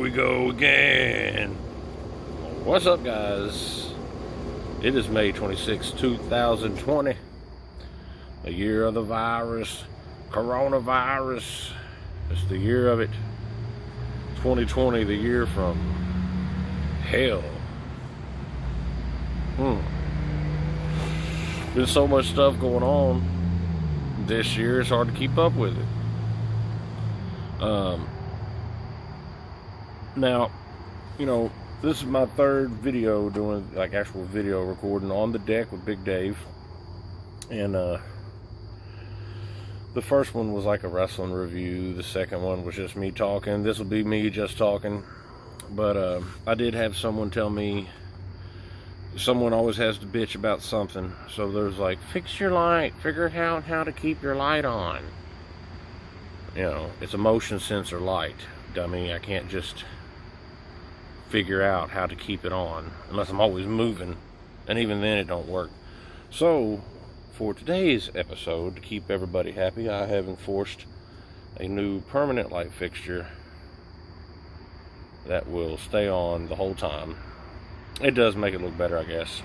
we go again. What's up, guys? It is May 26, 2020. The year of the virus, coronavirus. It's the year of it. 2020, the year from hell. There's so much stuff going on this year, it's hard to keep up with it. Now, you know, this is my third video doing like actual video recording on the deck with Big Dave. And the first one was like a wrestling review. The second one was just me talking. This will be me just talking. But I did have someone tell me, someone always has to bitch about something. So there's like, fix your light, figure out how to keep your light on. You know, it's a motion sensor light, dummy. I can't just figure out how to keep it on unless I'm always moving, and even then it don't work. So for today's episode, to keep everybody happy, I have enforced a new permanent light fixture that will stay on the whole time. It does make it look better, I guess.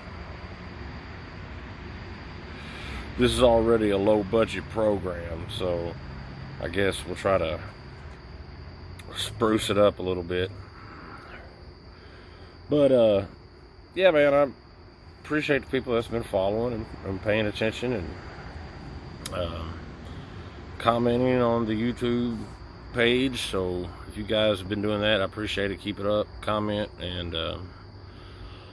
This is already a low budget program, so I guess we'll try to spruce it up a little bit. But yeah, man, I appreciate the people that's been following and paying attention and commenting on the YouTube page. So if you guys have been doing that, I appreciate it. Keep it up, comment, and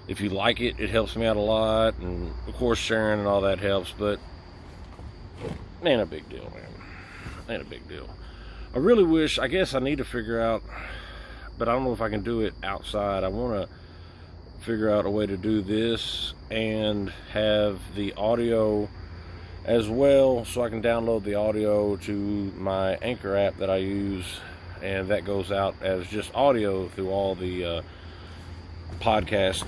if you like it, it helps me out a lot. And of course, sharing and all that helps, but ain't a big deal, man. Ain't a big deal. I really wish, I guess I need to figure out, but I don't know if I can do it outside. I want to figure out a way to do this and have the audio as well, so I can download the audio to my Anchor app that I use, and that goes out as just audio through all the podcast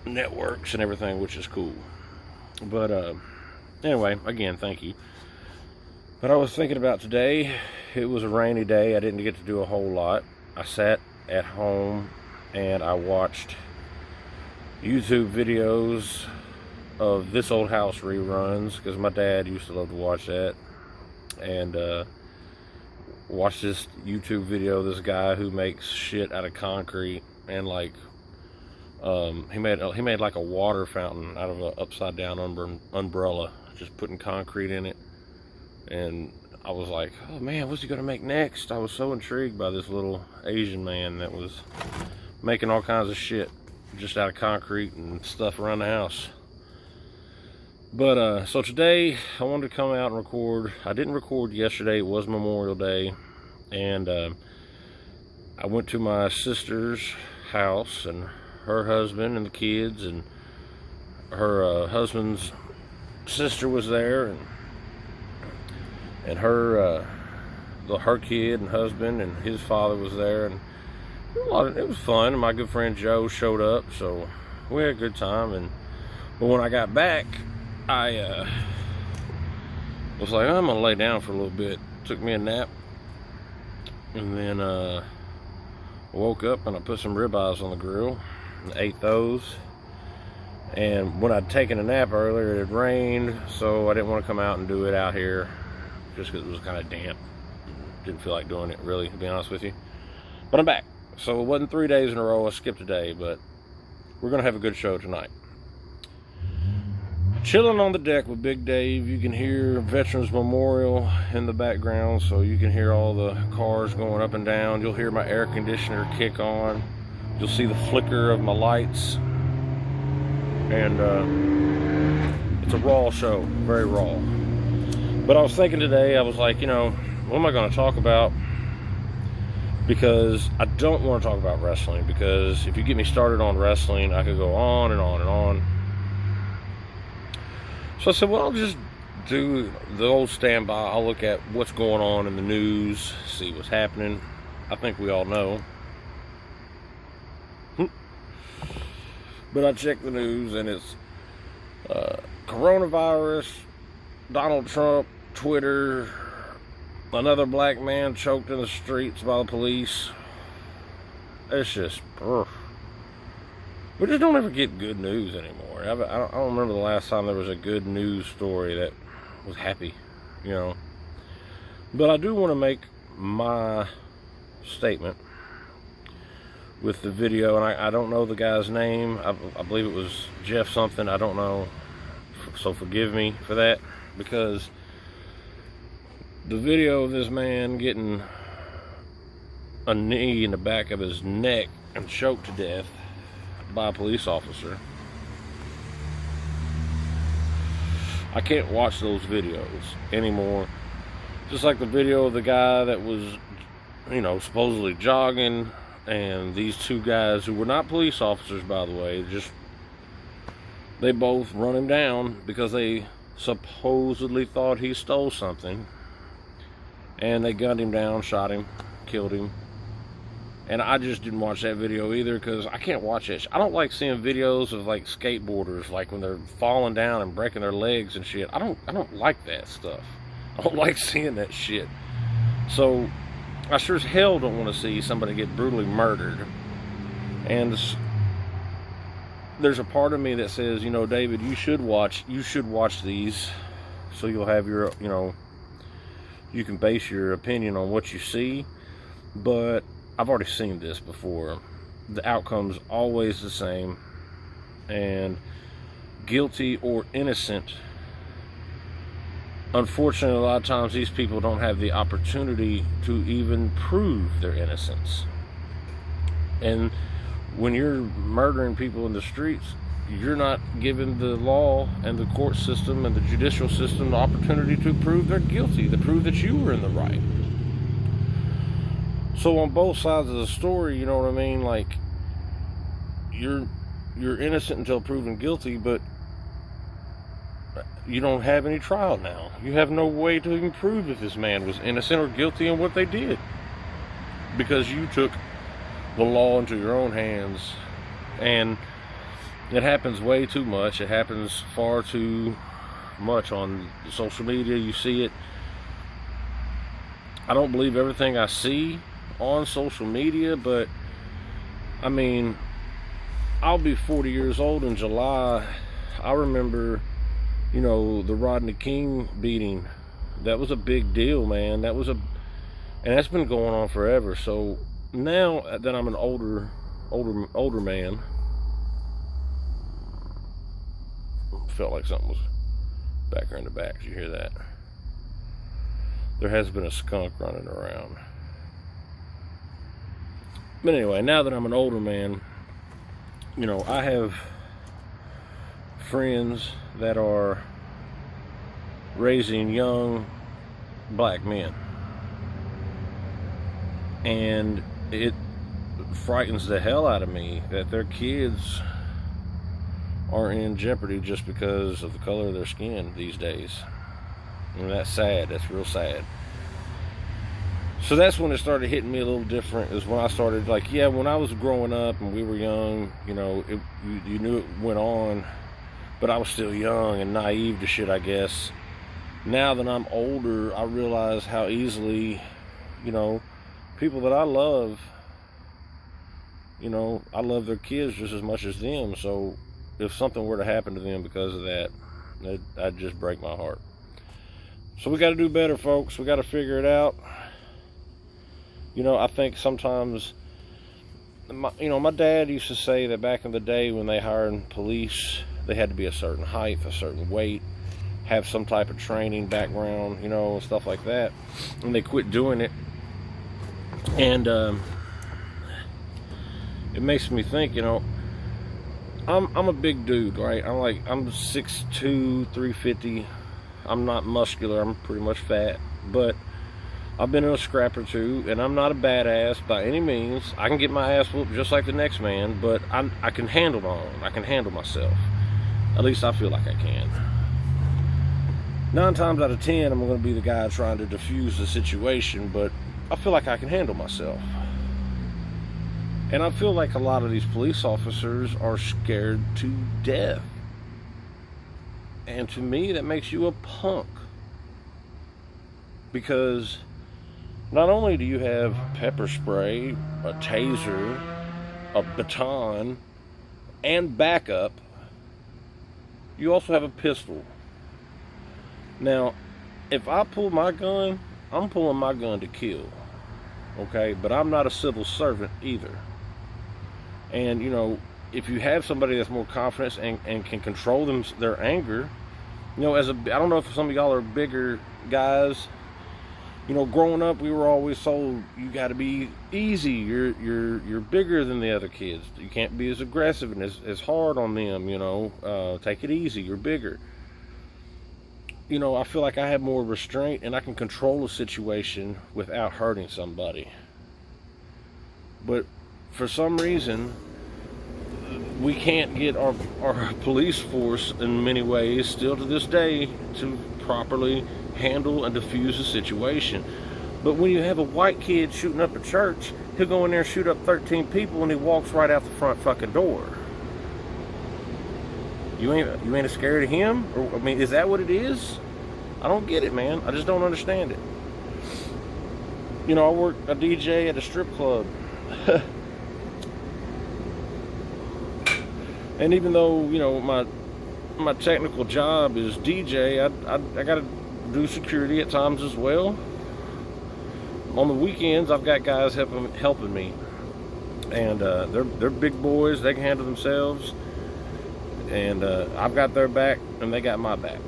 networks and everything, which is cool. But anyway, again, thank you. But I was thinking about today. It was a rainy day. I didn't get to do a whole lot. I sat at home and I watched YouTube videos of This Old House reruns, because my dad used to love to watch that. And watched this YouTube video of this guy who makes shit out of concrete, and like he made like a water fountain out of an upside down umbrella, just putting concrete in it. And I was like, oh man, what's he gonna make next? I was so intrigued by this little Asian man that was making all kinds of shit just out of concrete and stuff around the house. But so today I wanted to come out and record. I didn't record yesterday. It was Memorial Day, and I went to my sister's house, and her husband and the kids, and her husband's sister was there, and her kid and husband and his father was there, and it was fun. And my good friend Joe showed up, so we had a good time. But when I got back, I was like, I'm gonna lay down for a little bit. Took me a nap, and then woke up and I put some ribeyes on the grill and ate those. And when I'd taken a nap earlier, it had rained, so I didn't want to come out and do it out here, just because it was kind of damp. Didn't feel like doing it, really, to be honest with you. But I'm back. So it wasn't 3 days in a row. I skipped a day, but we're going to have a good show tonight. Chilling on the deck with Big Dave. You can hear Veterans Memorial in the background, so you can hear all the cars going up and down. You'll hear my air conditioner kick on. You'll see the flicker of my lights. And it's a raw show, very raw. But I was thinking today, I was like, you know, what am I going to talk about? Because I don't want to talk about wrestling, because if you get me started on wrestling, I could go on and on and on. So I said, well, I'll just do the old standby. I'll look at what's going on in the news, see what's happening. I think we all know. But I checked the news, and it's coronavirus, Donald Trump, Twitter, another black man choked in the streets by the police, it's just, ugh. We just don't ever get good news anymore. I don't remember the last time there was a good news story that was happy, you know. But I do want to make my statement with the video, and I don't know the guy's name. I believe it was Jeff something. I don't know, so forgive me for that, because the video of this man getting a knee in the back of his neck and choked to death by a police officer. I can't watch those videos anymore. Just like the video of the guy that was, you know, supposedly jogging, and these two guys who were not police officers, by the way, they both run him down because they supposedly thought he stole something, and they gunned him down, shot him, killed him. And I just didn't watch that video either, because I can't watch that. I don't like seeing videos of like skateboarders, like when they're falling down and breaking their legs and shit. I don't like that stuff. I don't like seeing that shit. So I sure as hell don't want to see somebody get brutally murdered. And there's a part of me that says, you know, David, you should watch these, so you'll have your, you know, you can base your opinion on what you see. But I've already seen this before. The outcome's always the same, and guilty or innocent. Unfortunately, a lot of times these people don't have the opportunity to even prove their innocence. And when you're murdering people in the streets, you're not giving the law and the court system and the judicial system the opportunity to prove they're guilty, to prove that you were in the right. So on both sides of the story, you know what I mean? Like, you're innocent until proven guilty, but you don't have any trial now. You have no way to even prove if this man was innocent or guilty in what they did, because you took the law into your own hands. And it happens way too much. It happens far too much on social media. You see it. I don't believe everything I see on social media, but I mean, I'll be 40 years old in July. I remember, you know, the Rodney King beating. That was a big deal, man. And that's been going on forever. So now that I'm an older man, felt like something was back there in the back. Did you hear that? There has been a skunk running around. But anyway, now that I'm an older man, you know, I have friends that are raising young black men, and it frightens the hell out of me that their kids are in jeopardy just because of the color of their skin these days. And that's sad. That's real sad. So that's when it started hitting me a little different, is when I started, like, yeah, when I was growing up and we were young, you know, you knew it went on, but I was still young and naive to shit, I guess. Now that I'm older, I realize how easily, you know, people that I love, you know, I love their kids just as much as them. So if something were to happen to them because of that, that'd just break my heart. So we got to do better, folks. We got to figure it out. You know, I think sometimes, my dad used to say that back in the day when they hired police, they had to be a certain height, a certain weight, have some type of training background, you know, and stuff like that. And they quit doing it. And it makes me think, you know, I'm a big dude, right? I'm 6'2", 350. I'm not muscular. I'm pretty much fat, but I've been in a scrap or two, and I'm not a badass by any means. I can get my ass whooped just like the next man, but I can handle my own. I can handle myself. At least I feel like I can. 9 times out of 10, I'm going to be the guy trying to defuse the situation, but I feel like I can handle myself. And I feel like a lot of these police officers are scared to death. And to me, that makes you a punk. Because not only do you have pepper spray, a taser, a baton and backup, you also have a pistol. Now, if I pull my gun, I'm pulling my gun to kill. Okay? But I'm not a civil servant either. And, you know, if you have somebody that's more confident and can control their anger, you know, I don't know if some of y'all are bigger guys. You know, growing up, we were always told you got to be easy. You're bigger than the other kids. You can't be as aggressive and as hard on them. You know, take it easy. You're bigger. You know, I feel like I have more restraint and I can control a situation without hurting somebody. But for some reason, we can't get our police force in many ways, still to this day, to properly handle and diffuse a situation. But when you have a white kid shooting up a church, he'll go in there and shoot up 13 people and he walks right out the front fucking door. You ain't scared of him? Or, I mean, is that what it is? I don't get it, man. I just don't understand it. You know, I work a DJ at a strip club. And even though, you know, my technical job is DJ, I got to do security at times as well. On the weekends, I've got guys helping me, and they're big boys. They can handle themselves, and I've got their back, and they got my back.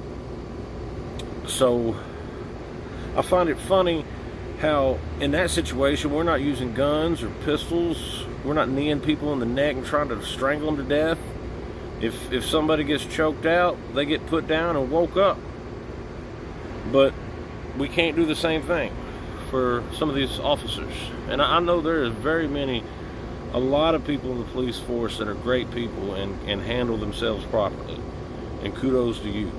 So I find it funny how in that situation we're not using guns or pistols. We're not kneeing people in the neck and trying to strangle them to death. If somebody gets choked out, they get put down and woke up. But we can't do the same thing for some of these officers. And I know there is a lot of people in the police force that are great people and handle themselves properly. And kudos to you.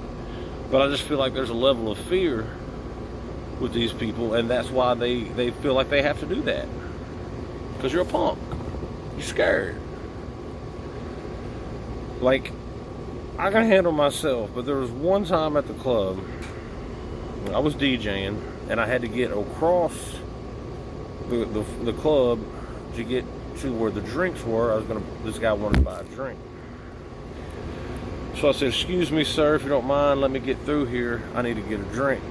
But I just feel like there's a level of fear with these people, and that's why they feel like they have to do that. Because you're a punk. You're scared. Like, I can handle myself, but there was one time at the club, I was DJing, and I had to get across the club to get to where the drinks were. This guy wanted to buy a drink. So I said, "Excuse me, sir, if you don't mind, let me get through here. I need to get a drink."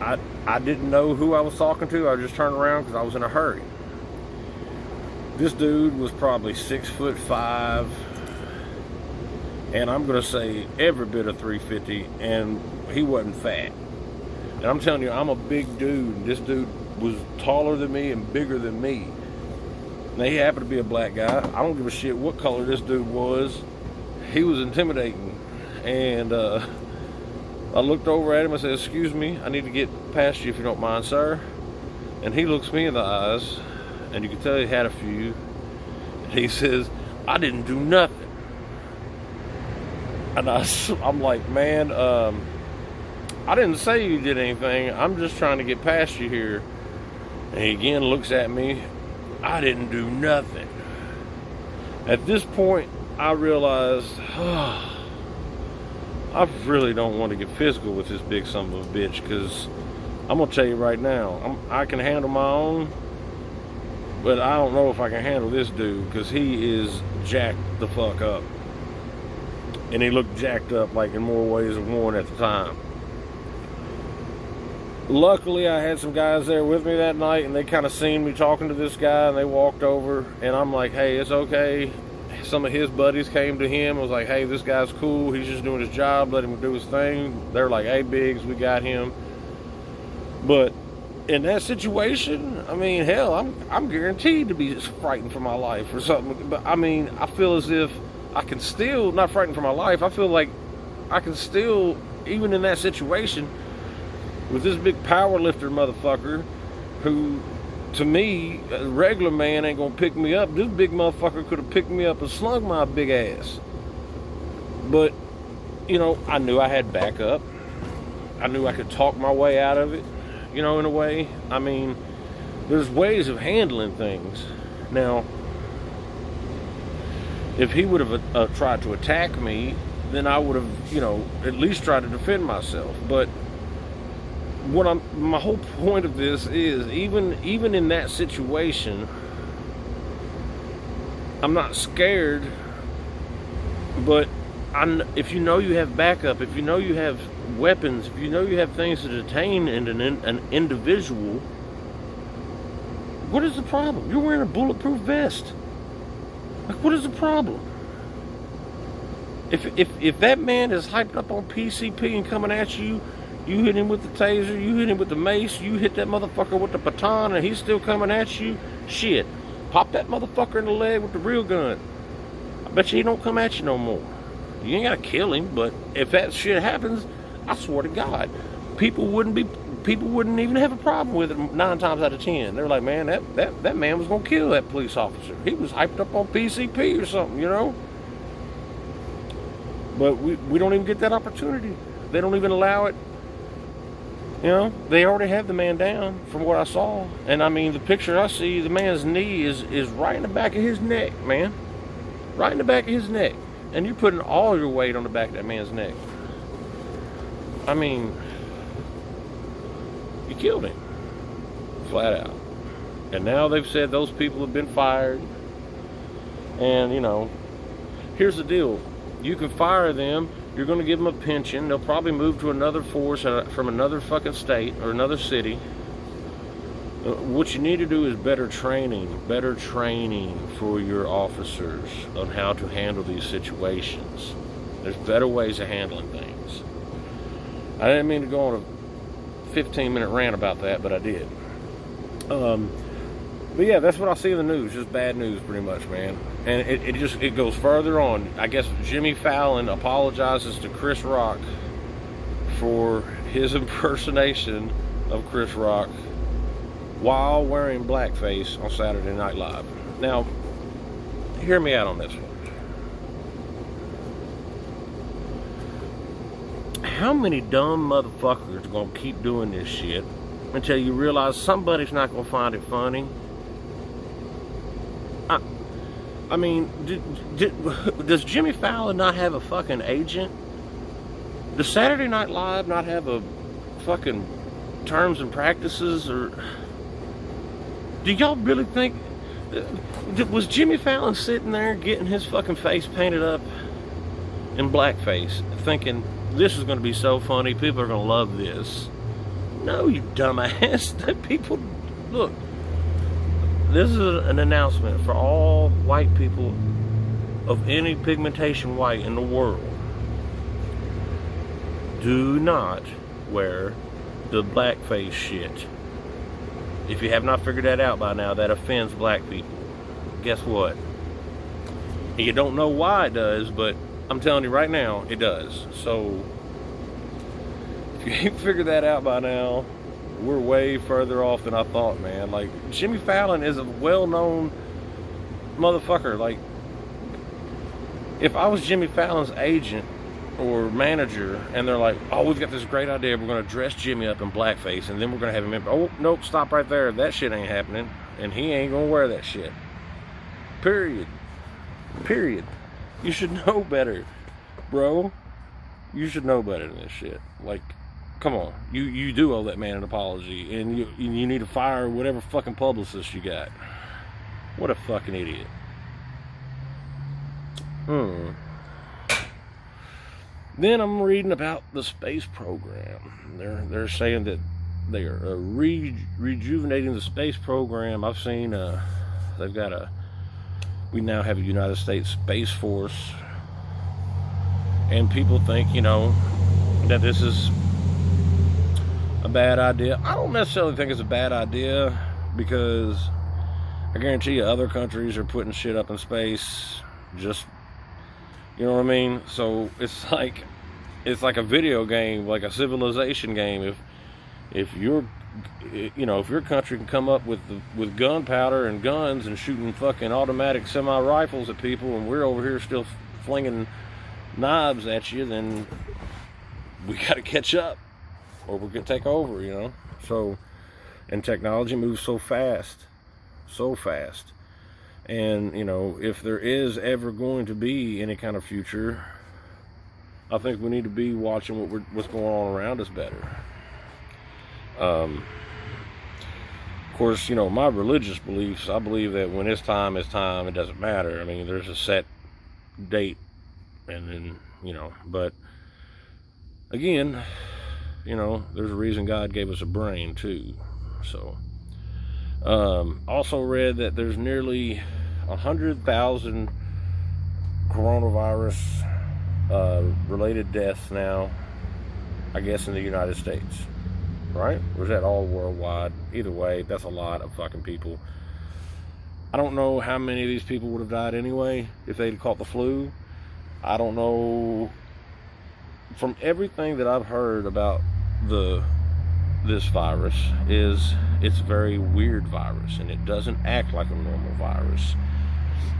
I didn't know who I was talking to. I just turned around because I was in a hurry. This dude was probably 6'5", and I'm gonna say every bit of 350, and he wasn't fat. And I'm telling you, I'm a big dude. This dude was taller than me and bigger than me. Now, he happened to be a black guy. I don't give a shit what color this dude was. He was intimidating. And I looked over at him and said, "Excuse me, I need to get past you if you don't mind, sir." And he looks me in the eyes, and you can tell he had a few. And he says, "I didn't do nothing." And I'm like, "Man, I didn't say you did anything. I'm just trying to get past you here." And he again looks at me. "I didn't do nothing." At this point, I realized, I really don't want to get physical with this big son of a bitch, because I'm going to tell you right now, I can handle my own, but I don't know if I can handle this dude, because he is jacked the fuck up. And he looked jacked up like in more ways than one at the time. Luckily, I had some guys there with me that night, and they kind of seen me talking to this guy, and they walked over, and I'm like, "Hey, it's okay." Some of his buddies came to him and was like, "Hey, this guy's cool. He's just doing his job. Let him do his thing." They're like, "Hey, Biggs, we got him." But in that situation, I mean, hell, I'm guaranteed to be frightened for my life or something. But I mean, I feel as if I can still, not frightened for my life, I feel like I can still, even in that situation, with this big power lifter motherfucker who, to me, a regular man ain't gonna pick me up. This big motherfucker could have picked me up and slung my big ass. But, you know, I knew I had backup. I knew I could talk my way out of it, you know, in a way. I mean, there's ways of handling things. Now, if he would have tried to attack me, then I would have, you know, at least tried to defend myself. But my whole point of this is, even in that situation, I'm not scared, but if you know you have backup, if you know you have weapons, if you know you have things to detain an individual, what is the problem? You're wearing a bulletproof vest. Like, what is the problem? If that man is hyped up on PCP and coming at you, you hit him with the taser, you hit him with the mace, you hit that motherfucker with the baton, and he's still coming at you, shit. Pop that motherfucker in the leg with the real gun. I bet you he don't come at you no more. You ain't gotta kill him, but if that shit happens, I swear to God, people wouldn't even have a problem with it 9 times out of 10. They're like, man, that man was gonna kill that police officer. He was hyped up on PCP or something, you know? But we don't even get that opportunity. They don't even allow it. You know, they already have the man down from what I saw. And I mean, the picture I see, the man's knee is right in the back of his neck, man. Right in the back of his neck. And you're putting all your weight on the back of that man's neck. I mean, you killed him. Flat out. And now they've said those people have been fired. And, you know, here's the deal. You can fire them. You're going to give them a pension. They'll probably move to another force from another fucking state or another city. What you need to do is better training for your officers on how to handle these situations. There's better ways of handling things. I didn't mean to go on a 15-minute rant about that, but I did. But yeah, that's what I see in the news. Just bad news, pretty much, man. And it goes further on. I guess Jimmy Fallon apologizes to Chris Rock for his impersonation of Chris Rock while wearing blackface on Saturday Night Live. Now, hear me out on this one. How many dumb motherfuckers are going to keep doing this shit until you realize somebody's not going to find it funny? I mean, does Jimmy Fallon not have a fucking agent? Does Saturday Night Live not have a fucking terms and practices? Or do y'all really think, was Jimmy Fallon sitting there getting his fucking face painted up in blackface thinking this is going to be so funny, people are going to love this? No, you dumbass. People, look, this is an announcement for all white people of any pigmentation white in the world. Do not wear the blackface shit. If you have not figured that out by now, that offends black people. Guess what? You don't know why it does, but I'm telling you right now, it does. So, if you ain't figured that out by now, we're way further off than I thought, man. Like, Jimmy Fallon is a well-known motherfucker. Like, if I was Jimmy Fallon's agent or manager, and they're like, oh, we've got this great idea, we're going to dress Jimmy up in blackface, and then we're going to have him in, oh, nope, stop right there. That shit ain't happening, and he ain't going to wear that shit. Period. Period. You should know better, bro. You should know better than this shit. Like, come on, you do owe that man an apology, and you need to fire whatever fucking publicist you got. What a fucking idiot. Then I'm reading about the space program. They're saying that they are rejuvenating the space program. I've seen we now have a United States Space Force, and people think, you know, that this is a bad idea. I don't necessarily think it's a bad idea, because I guarantee you other countries are putting shit up in space. Just, you know what I mean? So it's like a video game, like a civilization game. If your country can come up with gunpowder and guns and shooting fucking automatic semi-rifles at people, and we're over here still flinging knives at you, then we got to catch up, or we're gonna take over, you know. So, and technology moves so fast, and you know, if there is ever going to be any kind of future, I think we need to be watching what's going on around us better. course, you know, my religious beliefs, I believe that when it's time, it doesn't matter. I mean, there's a set date, and then, you know, but again, you know, there's a reason God gave us a brain too. So also read that there's nearly 100,000 coronavirus related deaths now, I guess, in the United States, right? Or is that all worldwide? Either way, that's a lot of fucking people. I don't know how many of these people would have died anyway if they'd caught the flu. I don't know. From everything that I've heard about this virus, is it's a very weird virus, and it doesn't act like a normal virus,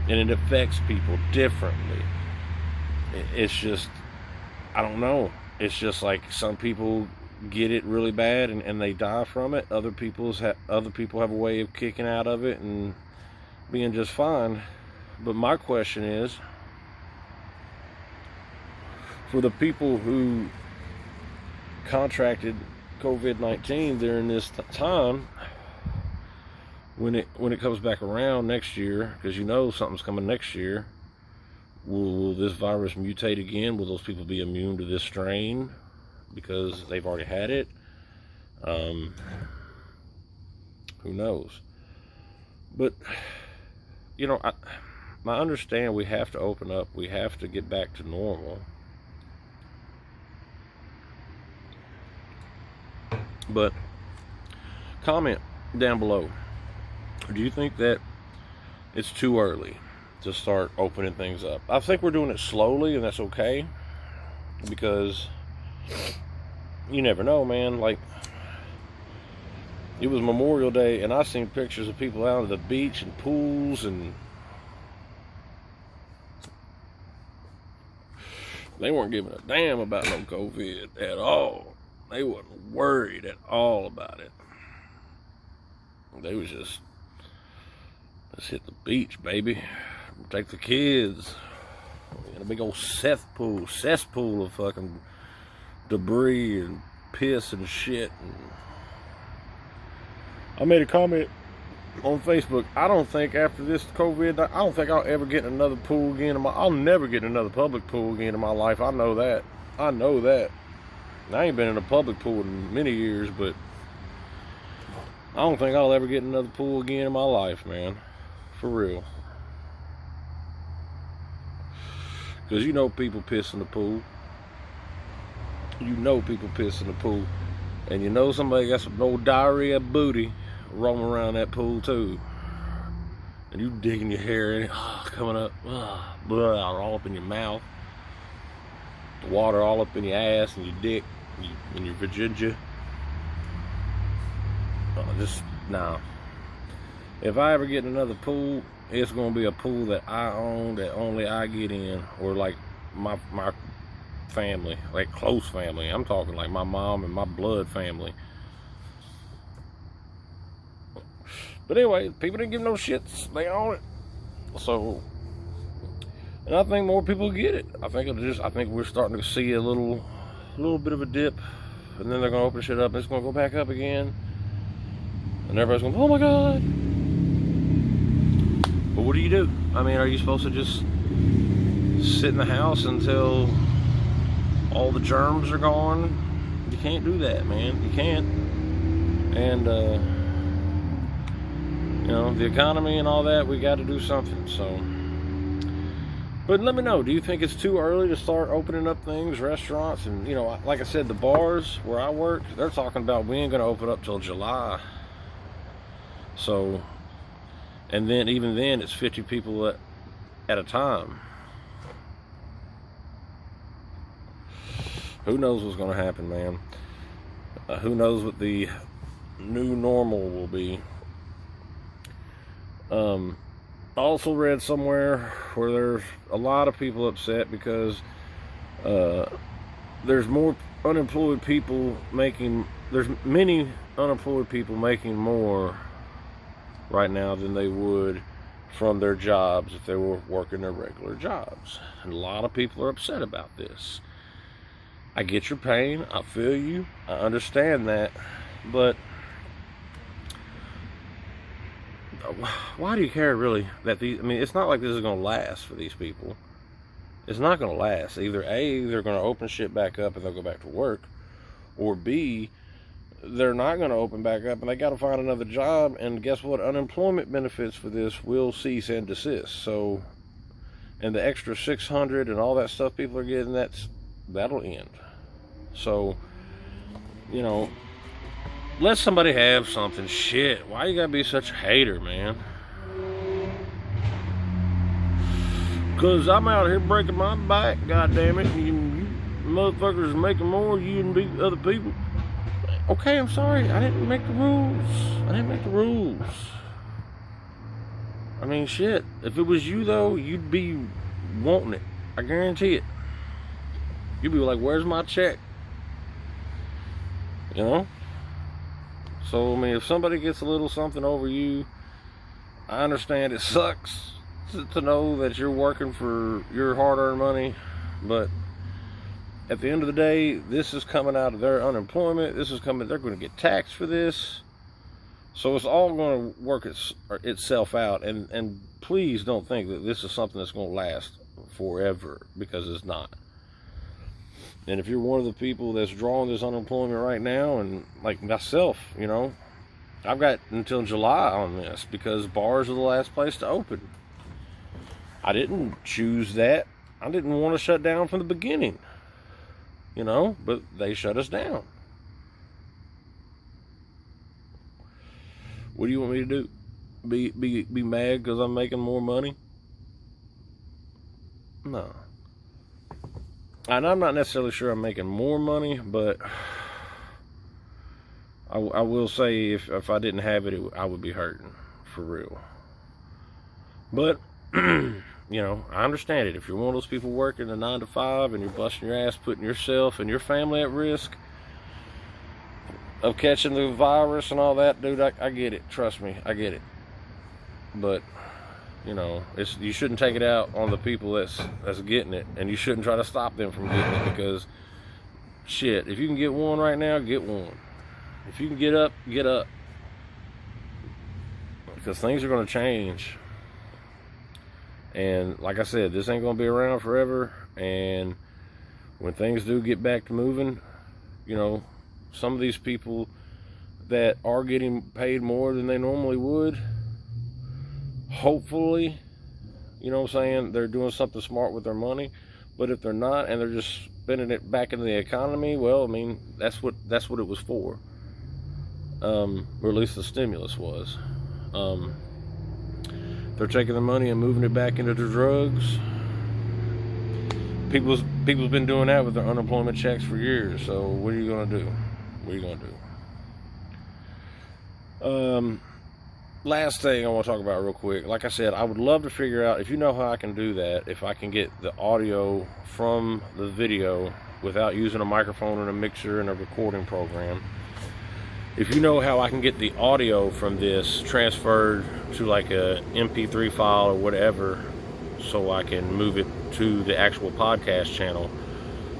and it affects people differently. It's just, I don't know. It's just like some people get it really bad and they die from it. Other people have a way of kicking out of it and being just fine. But my question is, for the people who contracted COVID-19 during this time, when it comes back around next year, because you know something's coming next year, will this virus mutate again? Will those people be immune to this strain because they've already had it? Who knows? But, you know, I understand we have to open up. We have to get back to normal. But comment down below. Do you think that it's too early to start opening things up? I think we're doing it slowly, and that's okay, because you never know, man. Like, it was Memorial Day, and I seen pictures of people out at the beach and pools, and they weren't giving a damn about no COVID at all. They wasn't worried at all about it. They was just, let's hit the beach, baby. Take the kids in a big old cesspool of fucking debris and piss and shit. And I made a comment on Facebook. I don't think after this COVID, I don't think I'll ever get in another pool again. I'll never get in another public pool again in my life. I know that. I ain't been in a public pool in many years, but I don't think I'll ever get in another pool again in my life, man. For real. Because you know people piss in the pool. You know people piss in the pool. And you know somebody got some old diarrhea booty roaming around that pool too. And you digging your hair in it, coming up, blood all up in your mouth. The water all up in your ass and your dick and your vagina. Just, nah. If I ever get in another pool, it's gonna be a pool that I own, that only I get in, or like my family, like close family. I'm talking like my mom and my blood family. But anyway, people didn't give no shits. They own it. So, and I think more people get it. I think we're starting to see a little bit of a dip, and then they're gonna open shit up and it's gonna go back up again. And everybody's going, oh my God. But what do you do? I mean, are you supposed to just sit in the house until all the germs are gone? You can't do that, man. You can't. And, you know, the economy and all that, we got to do something. So, but let me know, do you think it's too early to start opening up things, restaurants? And, you know, like I said, the bars where I work, they're talking about we ain't going to open up till July. So, and then even then it's 50 people at a time. Who knows what's going to happen, man? Who knows what the new normal will be? I also read somewhere where there's a lot of people upset because there's more unemployed people there's many unemployed people making more right now than they would from their jobs if they were working their regular jobs. And a lot of people are upset about this. I get your pain. I feel you. I understand that. But why do you care really that these? I mean, it's not like this is going to last for these people. It's not going to last. Either A, they're going to open shit back up and they'll go back to work, or B, they're not going to open back up and they got to find another job. And guess what? Unemployment benefits for this will cease and desist. So, and the extra $600 and all that stuff people are getting, that'll end. So, you know, let somebody have something. Shit, why you gotta be such a hater, man? Cause I'm out here breaking my back, goddammit. You motherfuckers are making more, you and beat other people. Okay, I'm sorry, I didn't make the rules. I mean, shit, if it was you though, you'd be wanting it. I guarantee it. You'd be like, where's my check? You know? So, I mean, if somebody gets a little something over you, I understand it sucks to know that you're working for your hard-earned money, but at the end of the day, this is coming out of their unemployment. This is coming, they're going to get taxed for this. So it's all going to work itself out. And please don't think that this is something that's going to last forever, because it's not. And if you're one of the people that's drawing this unemployment right now, and like myself, you know, I've got until July on this because bars are the last place to open. I didn't choose that. I didn't want to shut down from the beginning, you know, but they shut us down. What do you want me to do? Be mad because I'm making more money? No. And I'm not necessarily sure I'm making more money, but I will say if I didn't have it, I would be hurting for real. But you know, I understand it. If you're one of those people working a 9 to 5 and you're busting your ass, putting yourself and your family at risk of catching the virus and all that, dude, I get it. Trust me, I get it. But you know, you shouldn't take it out on the people that's getting it, and you shouldn't try to stop them from getting it, because shit, if you can get one right now, get one. If you can get up, get up, because things are going to change. And like I said, this ain't going to be around forever, and when things do get back to moving, you know, some of these people that are getting paid more than they normally would, hopefully, you know what I'm saying, they're doing something smart with their money. But if they're not, and they're just spending it back into the economy, well, I mean, that's what it was for. Or at least the stimulus was. They're taking the money and moving it back into the drugs. People's been doing that with their unemployment checks for years. So what are you gonna do? What are you gonna do? Last thing I want to talk about real quick. Like I said, I would love to figure out, if you know how I can do that, if I can get the audio from the video without using a microphone and a mixer and a recording program. If you know how I can get the audio from this transferred to like a MP3 file or whatever, so I can move it to the actual podcast channel,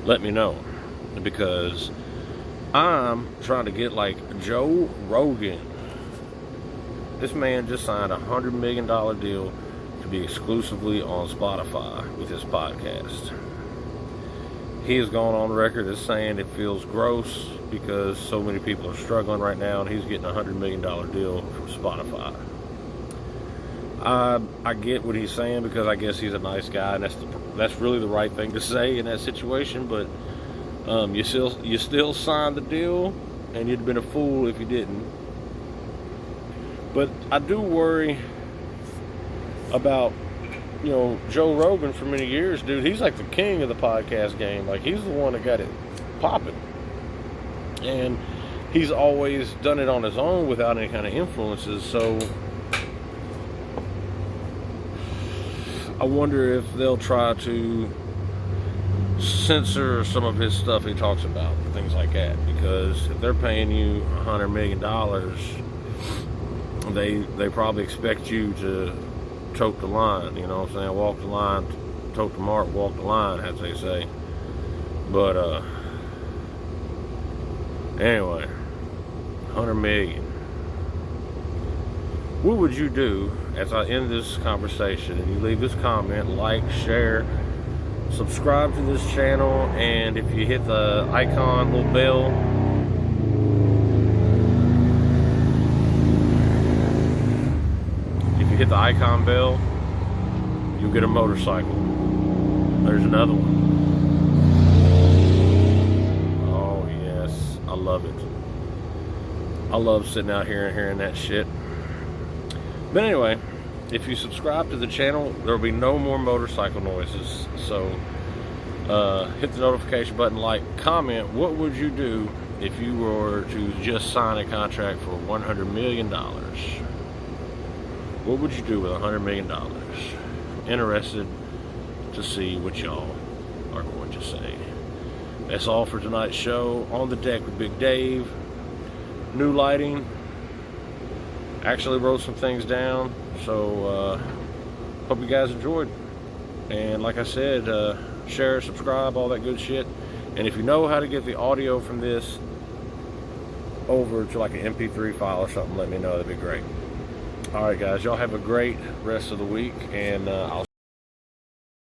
let me know. Because I'm trying to get like Joe Rogan. This man just signed a $100 million deal to be exclusively on Spotify with his podcast. He has gone on record as saying it feels gross because so many people are struggling right now, and he's getting a $100 million deal from Spotify. I get what he's saying, because I guess he's a nice guy, and that's really the right thing to say in that situation. But you still signed the deal, and you'd have been a fool if you didn't. But I do worry about, you know, Joe Rogan for many years, dude. He's like the king of the podcast game. Like, he's the one that got it popping. And he's always done it on his own without any kind of influences. So I wonder if they'll try to censor some of his stuff he talks about, things like that. Because if they're paying you $100 million, they probably expect you to tote the line, you know what I'm saying? Walk the line, tote the mark, walk the line, as they say. But anyway, $100 million. what would you do as I end this conversation and you leave this comment, like, share, subscribe to this channel, and if you hit the icon, little bell, hit the icon bell, you'll get a motorcycle. There's another one. Oh yes, I love it. I love sitting out here and hearing that shit. But anyway, if you subscribe to the channel, there'll be no more motorcycle noises. So hit the notification button, like, comment, what would you do if you were to just sign a contract for $100 million? What would you do with $100 million? Interested to see what y'all are going to say. That's all for tonight's show. On the Deck with Big Dave. New lighting. Actually wrote some things down. So hope you guys enjoyed. And like I said, share, subscribe, all that good shit. And if you know how to get the audio from this over to like an MP3 file or something, let me know. That'd be great. Alright guys, y'all have a great rest of the week, and I'll